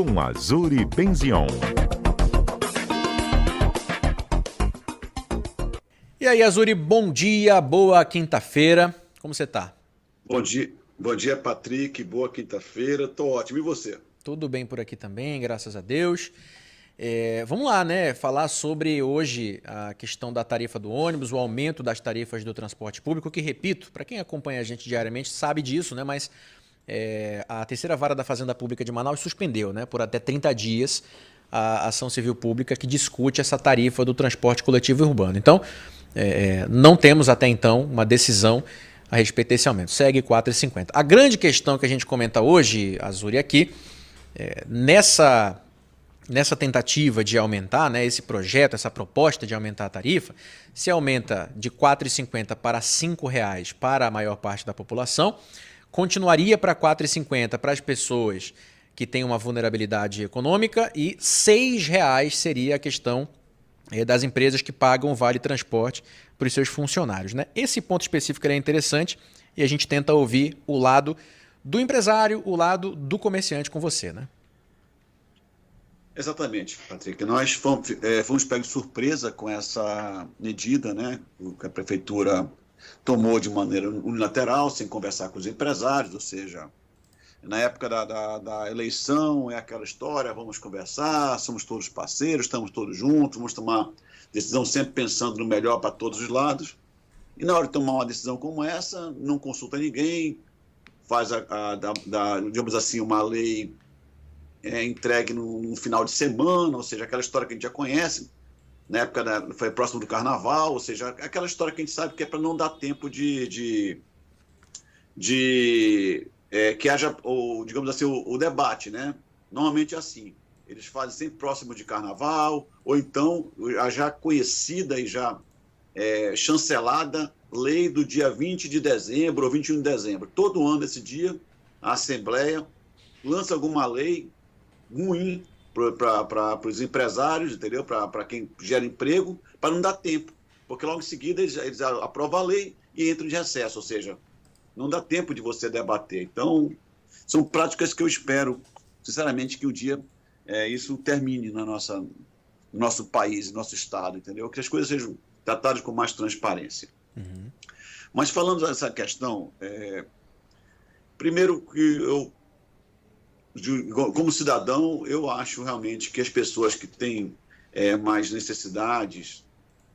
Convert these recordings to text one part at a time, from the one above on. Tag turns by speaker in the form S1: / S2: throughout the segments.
S1: com Azuri Benzion.
S2: E aí, Azuri, bom dia, boa quinta-feira. Como você tá?
S3: Bom dia, Patrick. Boa quinta-feira. Tô ótimo. E você?
S2: Tudo bem por aqui também, graças a Deus. Vamos lá, né? Falar sobre hoje a questão da tarifa do ônibus, o aumento das tarifas do transporte público, que, repito, para quem acompanha a gente diariamente sabe disso, né? Mas a terceira vara da Fazenda Pública de Manaus suspendeu, né, por até 30 dias a ação civil pública que discute essa tarifa do transporte coletivo urbano. Então, não temos até então uma decisão a respeito desse aumento. Segue 4,50. A grande questão que a gente comenta hoje, Azuri, aqui, nessa tentativa de aumentar, né, esse projeto, essa proposta de aumentar a tarifa, se aumenta de R$ 4,50 para R$ 5,00 para a maior parte da população, continuaria para R$ 4,50 para as pessoas que têm uma vulnerabilidade econômica e R$ 6,00 seria a questão das empresas que pagam o vale transporte para os seus funcionários, né? Esse ponto específico é interessante e a gente tenta ouvir o lado do empresário, o lado do comerciante com você, né?
S3: Exatamente, Patrick. Nós fomos pegos de surpresa com essa medida, né, que a prefeitura tomou de maneira unilateral, sem conversar com os empresários, ou seja, na época da eleição é aquela história, vamos conversar, somos todos parceiros, estamos todos juntos, vamos tomar decisão sempre pensando no melhor para todos os lados. E na hora de tomar uma decisão como essa, não consulta ninguém, faz, digamos assim, uma lei entregue no final de semana, ou seja, aquela história que a gente já conhece, na época foi próximo do carnaval, ou seja, aquela história que a gente sabe que é para não dar tempo que haja, digamos assim, o debate, né? Normalmente é assim, eles fazem sempre próximo de carnaval, ou então a já conhecida e já chancelada lei do dia 20 de dezembro ou 21 de dezembro. Todo ano, esse dia, a Assembleia lança alguma lei ruim para os empresários, entendeu? Para quem gera emprego, para não dar tempo, porque logo em seguida eles aprovam a lei e entram de recesso, ou seja, não dá tempo de você debater. Então, são práticas que eu espero, sinceramente, que um dia isso termine no nosso país, no nosso estado, entendeu? Que as coisas sejam tratadas com mais transparência.
S2: Uhum.
S3: Mas falando dessa questão, primeiro que eu, como cidadão, eu acho realmente que as pessoas que têm mais necessidades,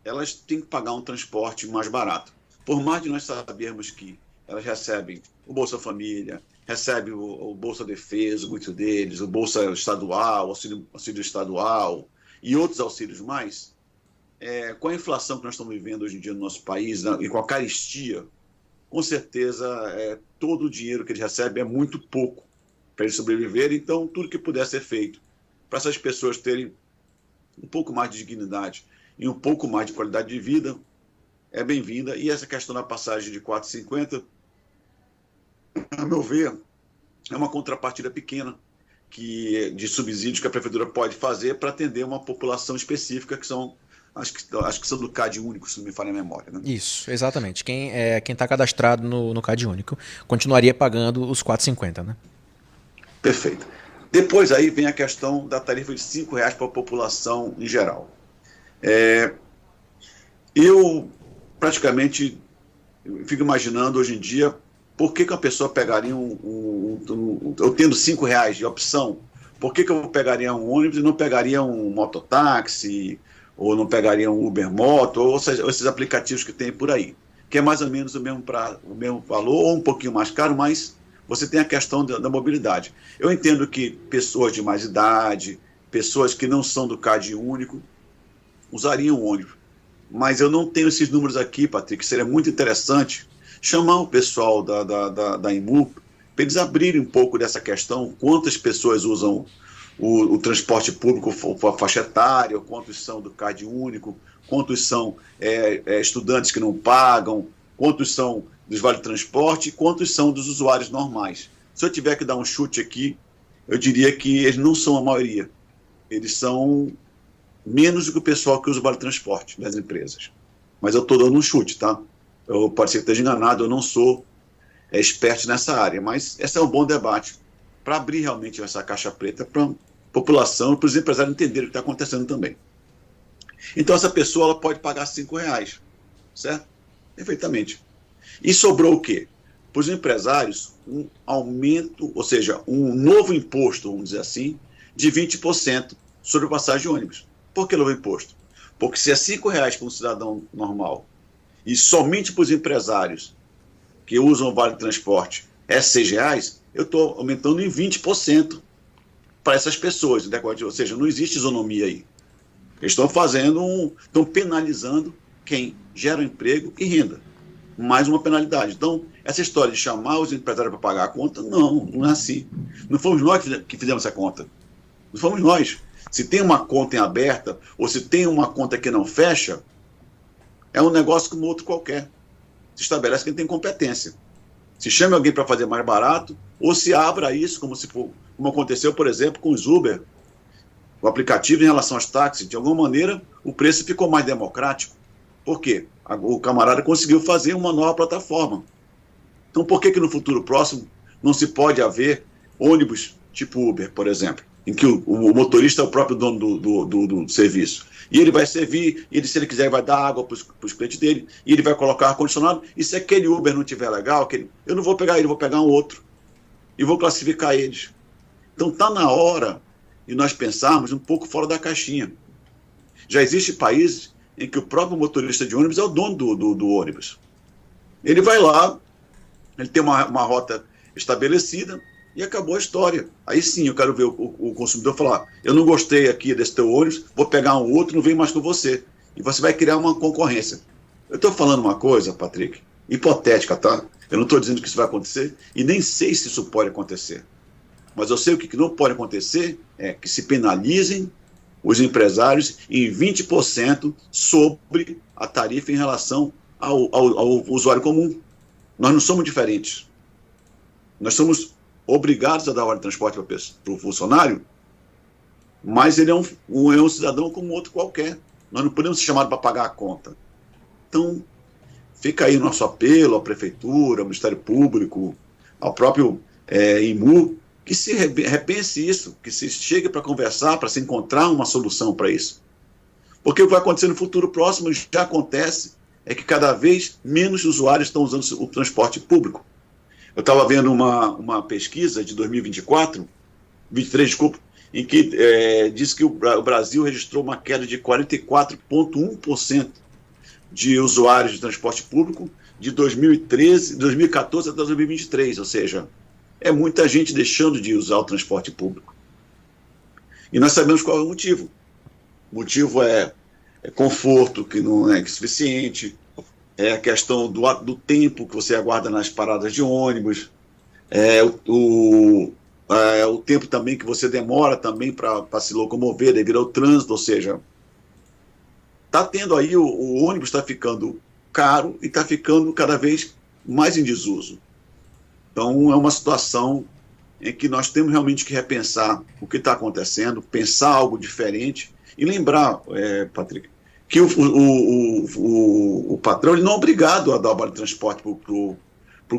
S3: elas têm que pagar um transporte mais barato. Por mais de nós sabermos que elas recebem o Bolsa Família, recebem o Bolsa Defesa, muitos deles, o Bolsa Estadual, auxílio estadual e outros auxílios mais, com a inflação que nós estamos vivendo hoje em dia no nosso país, né, e com a carestia, com certeza todo o dinheiro que eles recebem é muito pouco para eles sobreviverem. Então, tudo que puder ser feito para essas pessoas terem um pouco mais de dignidade e um pouco mais de qualidade de vida é bem-vinda. E essa questão da passagem de 4,50, a meu ver, é uma contrapartida pequena de subsídios que a prefeitura pode fazer para atender uma população específica, que são, acho que são do CAD único, se não me falha a memória, né?
S2: Isso, exatamente. Quem está cadastrado no CAD único continuaria pagando os 4,50, né?
S3: Perfeito. Depois aí vem a questão da tarifa de R$ 5,00 para a população em geral. Eu praticamente fico imaginando hoje em dia por que uma pessoa pegaria eu tendo R$ 5,00 de opção, por que eu pegaria um ônibus e não pegaria um mototáxi, ou não pegaria um Uber Moto, ou seja, esses aplicativos que tem por aí, que é mais ou menos o mesmo valor, ou um pouquinho mais caro, mas você tem a questão da mobilidade. Eu entendo que pessoas de mais idade, pessoas que não são do CAD único, usariam o ônibus. Mas eu não tenho esses números aqui, Patrick. Seria muito interessante chamar o pessoal da IMU para eles abrirem um pouco dessa questão, quantas pessoas usam o transporte público, a faixa etária, quantos são do CAD único, quantos são estudantes que não pagam, quantos são dos vale-transporte e quantos são dos usuários normais. Se eu tiver que dar um chute aqui, eu diria que eles não são a maioria. Eles são menos do que o pessoal que usa o vale-transporte das empresas. Mas eu estou dando um chute, tá? Pode ser que esteja enganado, eu não sou expert nessa área, mas esse é um bom debate para abrir realmente essa caixa preta para população, para os empresários entenderem o que está acontecendo também. Então, essa pessoa ela pode pagar R$5, certo? Perfeitamente. E sobrou o quê? Para os empresários, um aumento, ou seja, um novo imposto, vamos dizer assim, de 20% sobre passagem de ônibus. Por que novo imposto? Porque se é R$5 para um cidadão normal e somente para os empresários que usam o Vale Transporte é R$6, eu estou aumentando em 20% para essas pessoas. Ou seja, não existe isonomia aí. Eles estão estão penalizando quem gera emprego e renda. Mais uma penalidade. Então, essa história de chamar os empresários para pagar a conta, não é assim. Não fomos nós que fizemos essa conta. Não fomos nós. Se tem uma conta em aberta, ou se tem uma conta que não fecha, é um negócio como outro qualquer. Se estabelece quem tem competência. Se chame alguém para fazer mais barato, ou se abra isso, como aconteceu, por exemplo, com os Uber, o aplicativo em relação aos táxis. De alguma maneira, o preço ficou mais democrático. Por quê? O camarada conseguiu fazer uma nova plataforma. Então, por que no futuro próximo não se pode haver ônibus tipo Uber, por exemplo, em que o motorista é o próprio dono do serviço? E ele vai servir, se ele quiser, vai dar água para os clientes dele, e ele vai colocar ar-condicionado, e se aquele Uber não estiver legal, eu não vou pegar ele, vou pegar um outro, e vou classificar eles. Então, está na hora de nós pensarmos um pouco fora da caixinha. Já existem países em que o próprio motorista de ônibus é o dono do ônibus. Ele vai lá, ele tem uma rota estabelecida e acabou a história. Aí sim, eu quero ver o consumidor falar, eu não gostei aqui desse teu ônibus, vou pegar um outro, não venho mais com você. E você vai criar uma concorrência. Eu estou falando uma coisa, Patrick, hipotética, tá? Eu não estou dizendo que isso vai acontecer e nem sei se isso pode acontecer. Mas eu sei o que não pode acontecer é que se penalizem os empresários em 20% sobre a tarifa em relação ao usuário comum. Nós não somos diferentes. Nós somos obrigados a dar hora de transporte para o funcionário, mas ele é um cidadão como outro qualquer. Nós não podemos ser chamados para pagar a conta. Então, fica aí o nosso apelo à Prefeitura, ao Ministério Público, ao próprio IMU, que se repense isso, que se chegue para conversar, para se encontrar uma solução para isso. Porque o que vai acontecer no futuro próximo, já acontece, é que cada vez menos usuários estão usando o transporte público. Eu estava vendo uma pesquisa de 2023, desculpa, em que diz que o Brasil registrou uma queda de 44,1% de usuários de transporte público de 2014 até 2023, ou seja, é muita gente deixando de usar o transporte público. E nós sabemos qual é o motivo. O motivo é conforto, que não é suficiente, é a questão do tempo que você aguarda nas paradas de ônibus, o tempo também que você demora também para se locomover devido ao trânsito, ou seja, está tendo aí, o ônibus está ficando caro e está ficando cada vez mais em desuso. Então, é uma situação em que nós temos realmente que repensar o que está acontecendo, pensar algo diferente e lembrar, Patrick, que o patrão ele não é obrigado a dar vale transporte para o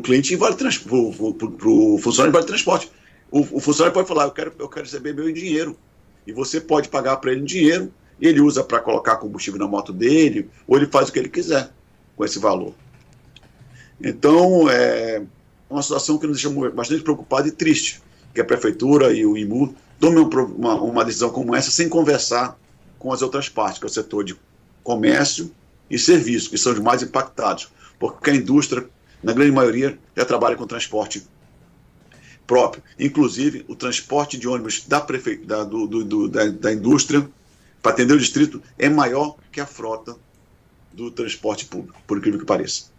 S3: cliente e para o funcionário de vale transporte. O funcionário pode falar, eu quero receber meu em dinheiro. E você pode pagar para ele em dinheiro, e ele usa para colocar combustível na moto dele, ou ele faz o que ele quiser com esse valor. Então, é uma situação que nos deixa bastante preocupado e triste, que a Prefeitura e o IMU tomem uma decisão como essa sem conversar com as outras partes, que é o setor de comércio e serviço, que são os mais impactados, porque a indústria, na grande maioria, já trabalha com transporte próprio. Inclusive, o transporte de ônibus da indústria para atender o distrito é maior que a frota do transporte público, por incrível que pareça.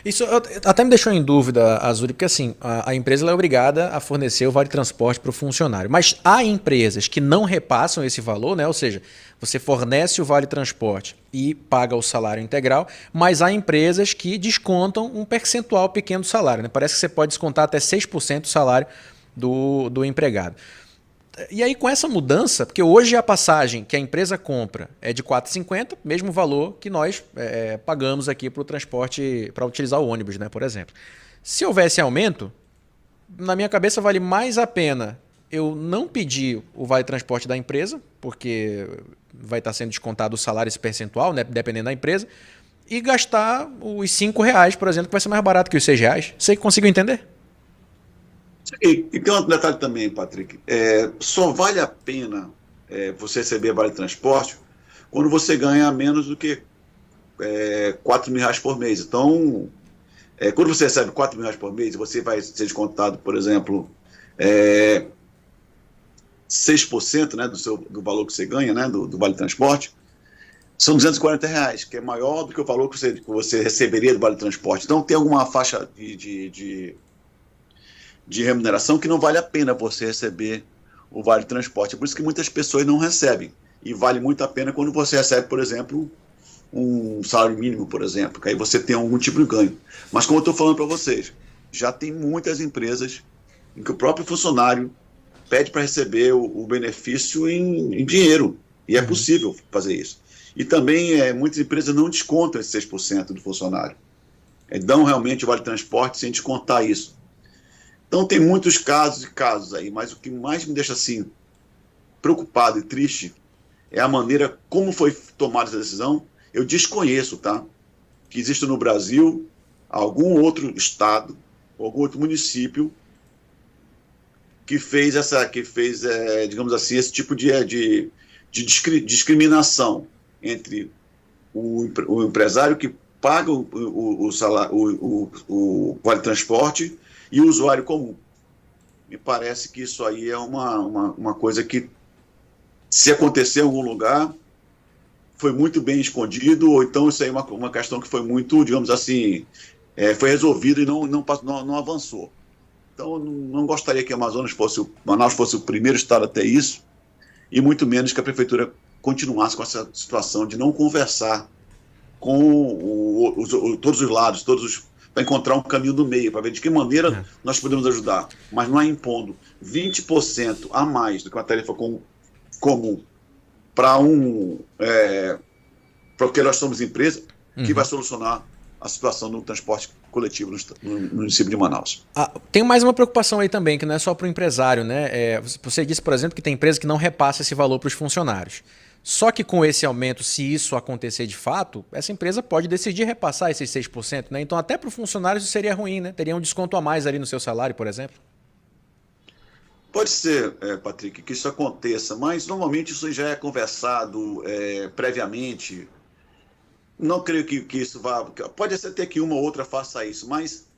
S2: Isso até me deixou em dúvida, Azuri, porque assim, a empresa ela é obrigada a fornecer o vale transporte para o funcionário, mas há empresas que não repassam esse valor, né? Ou seja, você fornece o vale transporte e paga o salário integral, mas há empresas que descontam um percentual pequeno do salário, né? Parece que você pode descontar até 6% do salário do empregado. E aí com essa mudança, porque hoje a passagem que a empresa compra é de R$ 4,50, mesmo valor que nós pagamos aqui para o transporte, para utilizar o ônibus, né, por exemplo. Se houvesse aumento, na minha cabeça vale mais a pena eu não pedir o vale transporte da empresa, porque vai estar sendo descontado o salário, esse percentual, né, dependendo da empresa, e gastar os R$5, por exemplo, que vai ser mais barato que os R$6. Você conseguiu entender?
S3: E tem um detalhe também, Patrick. Só vale a pena você receber vale transporte quando você ganha menos do que R$4.000 por mês. Então, quando você recebe R$4.000 por mês, você vai ser descontado, por exemplo, 6%, né, do valor que você ganha, né, do vale transporte, são R$240, que é maior do que o valor que você receberia do vale transporte. Então, tem alguma faixa de remuneração que não vale a pena você receber o vale transporte. É por isso que muitas pessoas não recebem. E vale muito a pena quando você recebe, por exemplo, um salário mínimo, por exemplo, que aí você tem algum tipo de ganho. Mas como eu estou falando para vocês, já tem muitas empresas em que o próprio funcionário pede para receber o benefício em dinheiro. E é possível fazer isso. E também muitas empresas não descontam esses 6% do funcionário. Dão realmente o vale transporte sem descontar isso. Então tem muitos casos e casos aí, mas o que mais me deixa assim preocupado e triste é a maneira como foi tomada essa decisão. Eu desconheço, tá? Que existe no Brasil algum outro estado, algum outro município que fez digamos assim, esse tipo de discriminação entre o empresário que paga o salário, o vale transporte e o usuário comum. Me parece que isso aí é uma coisa que, se acontecer em algum lugar, foi muito bem escondido, ou então isso aí é uma questão que foi muito, digamos assim, foi resolvido e não avançou. Então, eu não gostaria que Manaus fosse o primeiro estado a ter isso, e muito menos que a prefeitura continuasse com essa situação de não conversar com todos os lados, para encontrar um caminho do meio, para ver de que maneira nós podemos ajudar. Mas não é impondo 20% a mais do que uma tarifa comum para porque nós somos empresa, que vai solucionar a situação do transporte coletivo no município de Manaus.
S2: Tem mais uma preocupação aí também, que não é só para o empresário, né? Você disse, por exemplo, que tem empresa que não repassa esse valor para os funcionários. Só que com esse aumento, se isso acontecer de fato, essa empresa pode decidir repassar esses 6%, né? Então até para o funcionário isso seria ruim, né? Teria um desconto a mais ali no seu salário, por exemplo.
S3: Pode ser, Patrick, que isso aconteça, mas normalmente isso já é conversado previamente. Não creio que isso vá... Pode ser até que uma ou outra faça isso, mas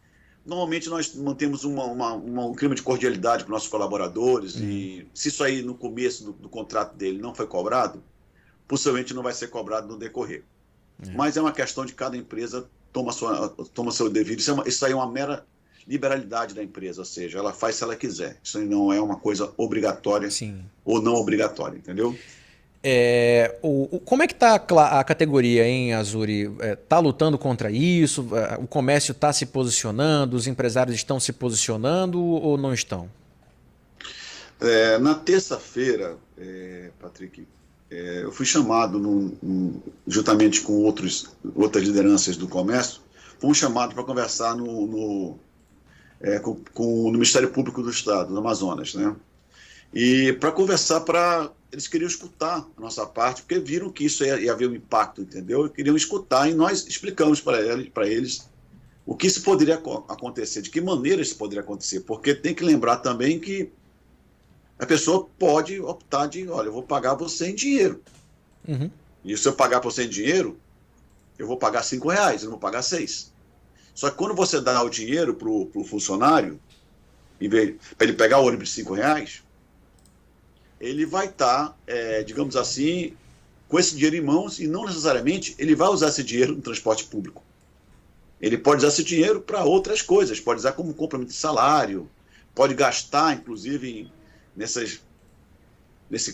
S3: normalmente nós mantemos um clima de cordialidade com nossos colaboradores e se isso aí no começo do contrato dele não foi cobrado, possivelmente não vai ser cobrado no decorrer. Mas é uma questão de cada empresa toma seu devido. Isso aí é uma mera liberalidade da empresa, ou seja, ela faz se ela quiser. Isso aí não é uma coisa obrigatória ou não obrigatória, entendeu?
S2: Como é que está a categoria, hein, Azuri? Está lutando contra isso? O comércio está se posicionando? Os empresários estão se posicionando ou não estão?
S3: Na terça-feira, Patrick, eu fui chamado, juntamente com outras lideranças do comércio, fomos chamados para conversar no Ministério Público do Estado, do Amazonas, né? E para conversar, eles queriam escutar a nossa parte, porque viram que isso ia haver um impacto, entendeu? E queriam escutar, e nós explicamos para eles o que isso poderia acontecer, de que maneira isso poderia acontecer, porque tem que lembrar também que a pessoa pode optar olha, eu vou pagar você em dinheiro. E se eu pagar você em dinheiro, eu vou pagar R$5, eu não vou pagar 6. Só que quando você dá o dinheiro para o funcionário, para ele pegar o ônibus de R$5, ele vai estar, digamos assim, com esse dinheiro em mãos e não necessariamente ele vai usar esse dinheiro no transporte público. Ele pode usar esse dinheiro para outras coisas, pode usar como complemento de salário, pode gastar, inclusive, nesse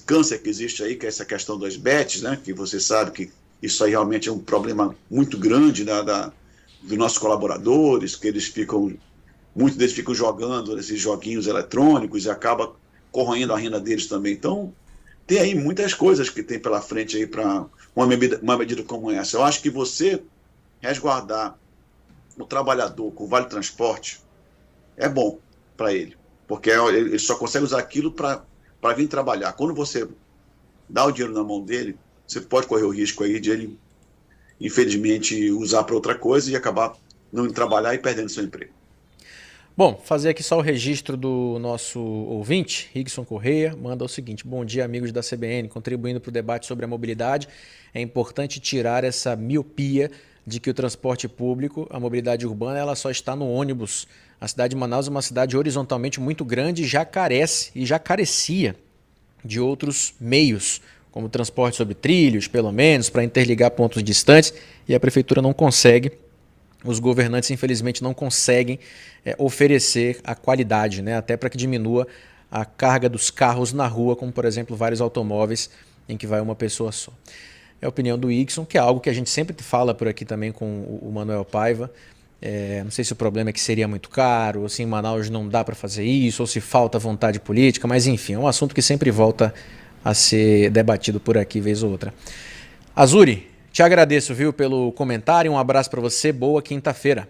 S3: câncer que existe aí, que é essa questão das bets, né? Que você sabe que isso aí realmente é um problema muito grande, né, dos nossos colaboradores, que muitos deles ficam jogando esses joguinhos eletrônicos e acaba corroendo a renda deles também. Então, tem aí muitas coisas que tem pela frente aí para uma medida como essa. Eu acho que você resguardar o trabalhador com o vale transporte é bom para ele. porque ele só consegue usar aquilo para vir trabalhar. Quando você dá o dinheiro na mão dele, você pode correr o risco aí de ele, infelizmente, usar para outra coisa e acabar não indo trabalhar e perdendo seu emprego.
S2: Bom, fazer aqui só o registro do nosso ouvinte, Rickson Correia, manda o seguinte: bom dia, amigos da CBN, contribuindo para o debate sobre a mobilidade. É importante tirar essa miopia de que o transporte público, a mobilidade urbana, ela só está no ônibus. A cidade de Manaus é uma cidade horizontalmente muito grande e já carece e já carecia de outros meios, como transporte sobre trilhos, pelo menos, para interligar pontos distantes, e a prefeitura não consegue. Os governantes, infelizmente, não conseguem oferecer a qualidade, né? Até para que diminua a carga dos carros na rua, como, por exemplo, vários automóveis em que vai uma pessoa só. É a opinião do Ickson, que é algo que a gente sempre fala por aqui também com o Manuel Paiva. Não sei se o problema é que seria muito caro, ou se em Manaus não dá para fazer isso, ou se falta vontade política, mas enfim, é um assunto que sempre volta a ser debatido por aqui, vez ou outra. Azuri, te agradeço, viu, pelo comentário, um abraço para você, boa quinta-feira.